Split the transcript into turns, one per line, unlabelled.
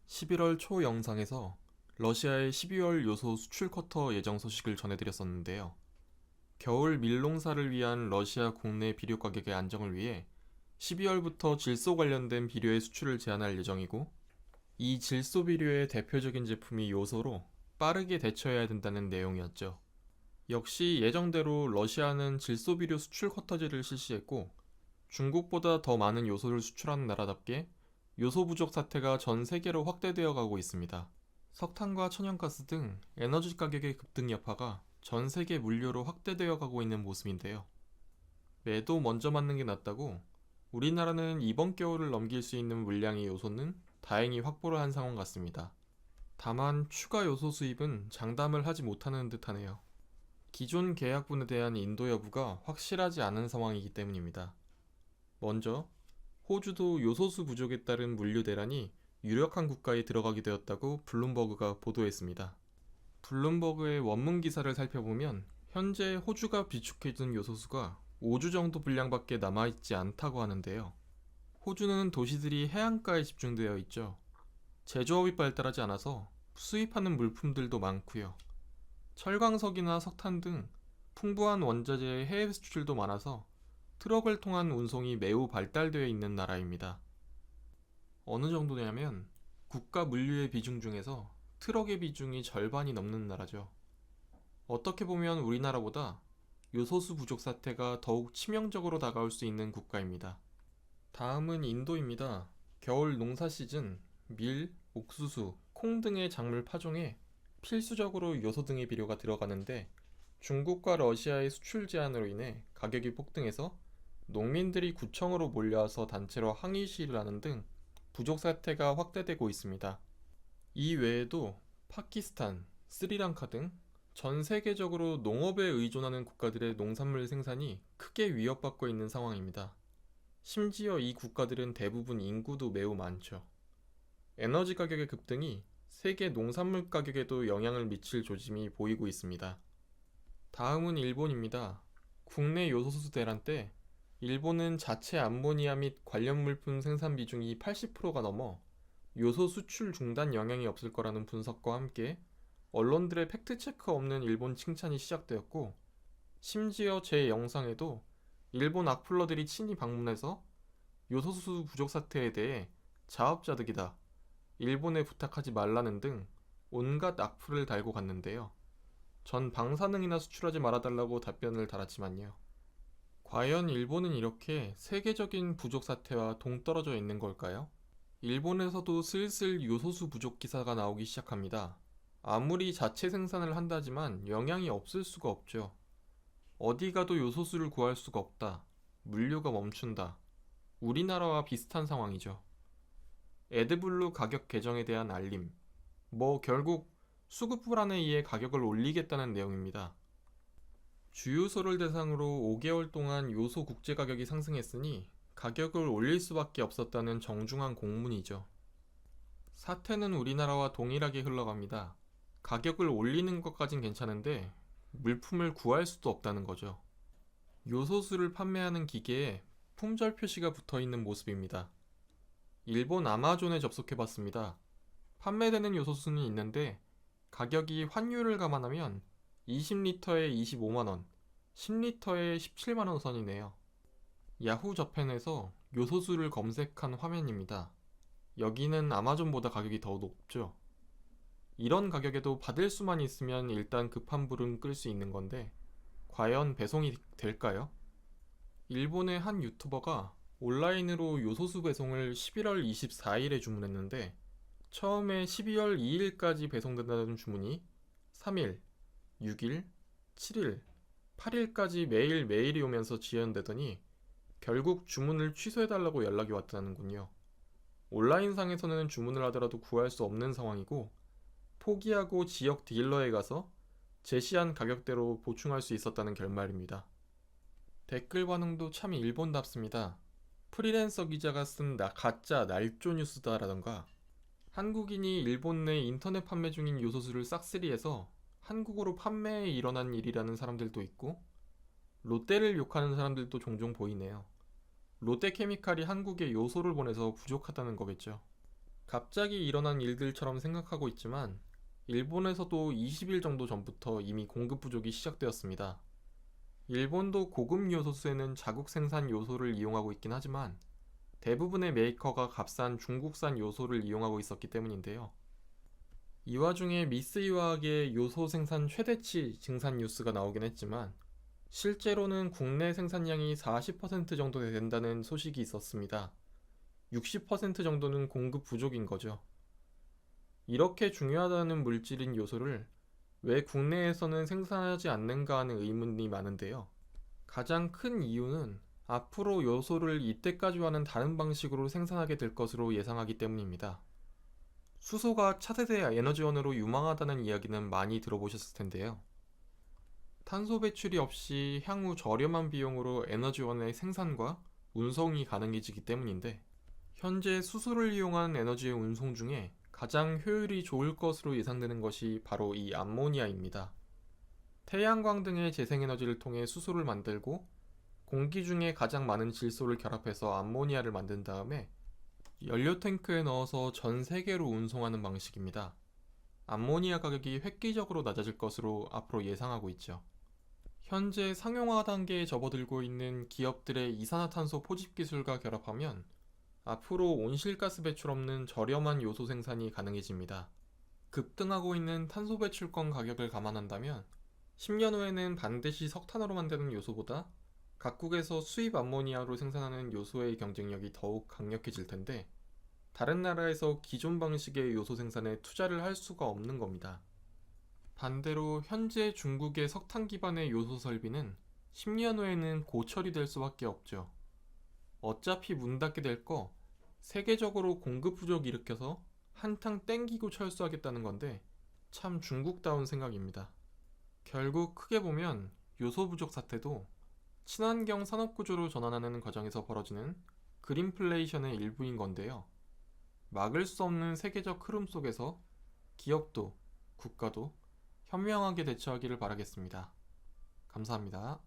11월 초 영상에서 러시아의 12월 요소 수출 쿼터 예정 소식을 전해드렸었는데요. 겨울 밀농사를 위한 러시아 국내 비료 가격의 안정을 위해 12월부터 질소 관련된 비료의 수출을 제한할 예정이고, 이 질소 비료의 대표적인 제품이 요소로 빠르게 대처해야 된다는 내용이었죠. 역시 예정대로 러시아는 질소 비료 수출 쿼터제를 실시했고, 중국보다 더 많은 요소를 수출하는 나라답게 요소 부족 사태가 전 세계로 확대되어 가고 있습니다. 석탄과 천연가스 등 에너지 가격의 급등 여파가 전 세계 물류로 확대되어 가고 있는 모습인데요. 매도 먼저 맞는 게 낫다고 우리나라는 이번 겨울을 넘길 수 있는 물량의 요소는 다행히 확보를 한 상황 같습니다. 다만 추가 요소 수입은 장담을 하지 못하는 듯하네요. 기존 계약분에 대한 인도 여부가 확실하지 않은 상황이기 때문입니다. 먼저 호주도 요소수 부족에 따른 물류 대란이 유력한 국가에 들어가게 되었다고 블룸버그가 보도했습니다. 블룸버그의 원문 기사를 살펴보면 현재 호주가 비축해둔 요소수가 5주 정도 분량밖에 남아있지 않다고 하는데요. 호주는 도시들이 해안가에 집중되어 있죠. 제조업이 발달하지 않아서 수입하는 물품들도 많고요. 철광석이나 석탄 등 풍부한 원자재의 해외 수출도 많아서 트럭을 통한 운송이 매우 발달되어 있는 나라입니다. 어느 정도냐면 국가 물류의 비중 중에서 트럭의 비중이 절반이 넘는 나라죠. 어떻게 보면 우리나라보다 요소수 부족 사태가 더욱 치명적으로 다가올 수 있는 국가입니다. 다음은 인도입니다. 겨울 농사 시즌 밀, 옥수수, 콩 등의 작물 파종에 필수적으로 요소 등의 비료가 들어가는데, 중국과 러시아의 수출 제한으로 인해 가격이 폭등해서 농민들이 구청으로 몰려와서 단체로 항의 시위를 하는 등 부족 사태가 확대되고 있습니다. 이 외에도 파키스탄, 스리랑카 등 전 세계적으로 농업에 의존하는 국가들의 농산물 생산이 크게 위협받고 있는 상황입니다. 심지어 이 국가들은 대부분 인구도 매우 많죠. 에너지 가격의 급등이 세계 농산물 가격에도 영향을 미칠 조짐이 보이고 있습니다. 다음은 일본입니다. 국내 요소수 대란 때 일본은 자체 암모니아 및 관련 물품 생산 비중이 80%가 넘어 요소 수출 중단 영향이 없을 거라는 분석과 함께 언론들의 팩트체크 없는 일본 칭찬이 시작되었고, 심지어 제 영상에도 일본 악플러들이 친히 방문해서 요소수 부족 사태에 대해 자업자득이다, 일본에 부탁하지 말라는 등 온갖 악플을 달고 갔는데요. 전 방사능이나 수출하지 말아달라고 답변을 달았지만요. 과연 일본은 이렇게 세계적인 부족 사태와 동떨어져 있는 걸까요? 일본에서도 슬슬 요소수 부족 기사가 나오기 시작합니다. 아무리 자체 생산을 한다지만 영향이 없을 수가 없죠. 어디 가도 요소수를 구할 수가 없다, 물류가 멈춘다, 우리나라와 비슷한 상황이죠. 에드블루 가격 개정에 대한 알림, 결국 수급 불안에 의해 가격을 올리겠다는 내용입니다. 주유소를 대상으로 5개월 동안 요소 국제 가격이 상승했으니 가격을 올릴 수밖에 없었다는 정중한 공문이죠. 사태는 우리나라와 동일하게 흘러갑니다. 가격을 올리는 것까진 괜찮은데 물품을 구할 수도 없다는 거죠. 요소수를 판매하는 기계에 품절 표시가 붙어 있는 모습입니다. 일본 아마존에 접속해 봤습니다. 판매되는 요소수는 있는데 가격이 환율을 감안하면 20리터에 25만원, 10리터에 17만원 선이네요. 야후 저펜에서 요소수를 검색한 화면입니다. 여기는 아마존보다 가격이 더 높죠. 이런 가격에도 받을 수만 있으면 일단 급한 불은 끌 수 있는 건데 과연 배송이 될까요? 일본의 한 유튜버가 온라인으로 요소수 배송을 11월 24일에 주문했는데 처음에 12월 2일까지 배송된다는 주문이 3일, 6일, 7일, 8일까지 매일매일이 오면서 지연되더니 결국 주문을 취소해달라고 연락이 왔다는군요. 온라인상에서는 주문을 하더라도 구할 수 없는 상황이고, 포기하고 지역 딜러에 가서 제시한 가격대로 보충할 수 있었다는 결말입니다. 댓글 반응도 참 일본답습니다. 프리랜서 기자가 쓴 가짜 날조 뉴스다라던가, 한국인이 일본 내 인터넷 판매 중인 요소수를 싹쓸이해서 한국어로 판매에 일어난 일이라는 사람들도 있고, 롯데를 욕하는 사람들도 종종 보이네요. 롯데케미칼이 한국에 요소를 보내서 부족하다는 거겠죠. 갑자기 일어난 일들처럼 생각하고 있지만 일본에서도 20일 정도 전부터 이미 공급 부족이 시작되었습니다. 일본도 고급 요소수에는 자국 생산 요소를 이용하고 있긴 하지만 대부분의 메이커가 값싼 중국산 요소를 이용하고 있었기 때문인데요. 이 와중에 미쓰이와학의 요소 생산 최대치 증산 뉴스가 나오긴 했지만 실제로는 국내 생산량이 40% 정도 된다는 소식이 있었습니다. 60% 정도는 공급 부족인 거죠. 이렇게 중요하다는 물질인 요소를 왜 국내에서는 생산하지 않는가 하는 의문이 많은데요. 가장 큰 이유는 앞으로 요소를 이때까지와는 다른 방식으로 생산하게 될 것으로 예상하기 때문입니다. 수소가 차세대 에너지원으로 유망하다는 이야기는 많이 들어보셨을 텐데요. 탄소 배출이 없이 향후 저렴한 비용으로 에너지원의 생산과 운송이 가능해지기 때문인데 현재 수소를 이용한 에너지의 운송 중에 가장 효율이 좋을 것으로 예상되는 것이 바로 이 암모니아입니다. 태양광 등의 재생에너지를 통해 수소를 만들고 공기 중에 가장 많은 질소를 결합해서 암모니아를 만든 다음에 연료 탱크에 넣어서 전 세계로 운송하는 방식입니다. 암모니아 가격이 획기적으로 낮아질 것으로 앞으로 예상하고 있죠. 현재 상용화 단계에 접어들고 있는 기업들의 이산화탄소 포집 기술과 결합하면 앞으로 온실가스 배출 없는 저렴한 요소 생산이 가능해집니다. 급등하고 있는 탄소 배출권 가격을 감안한다면 10년 후에는 반드시 석탄으로 만드는 요소보다 각국에서 수입 암모니아로 생산하는 요소의 경쟁력이 더욱 강력해질 텐데 다른 나라에서 기존 방식의 요소 생산에 투자를 할 수가 없는 겁니다. 반대로 현재 중국의 석탄 기반의 요소 설비는 10년 후에는 고철이 될 수밖에 없죠. 어차피 문 닫게 될 거 세계적으로 공급 부족 일으켜서 한탕 땡기고 철수하겠다는 건데 참 중국다운 생각입니다. 결국 크게 보면 요소 부족 사태도 친환경 산업 구조로 전환하는 과정에서 벌어지는 그린플레이션의 일부인 건데요. 막을 수 없는 세계적 흐름 속에서 기업도 국가도 현명하게 대처하기를 바라겠습니다. 감사합니다.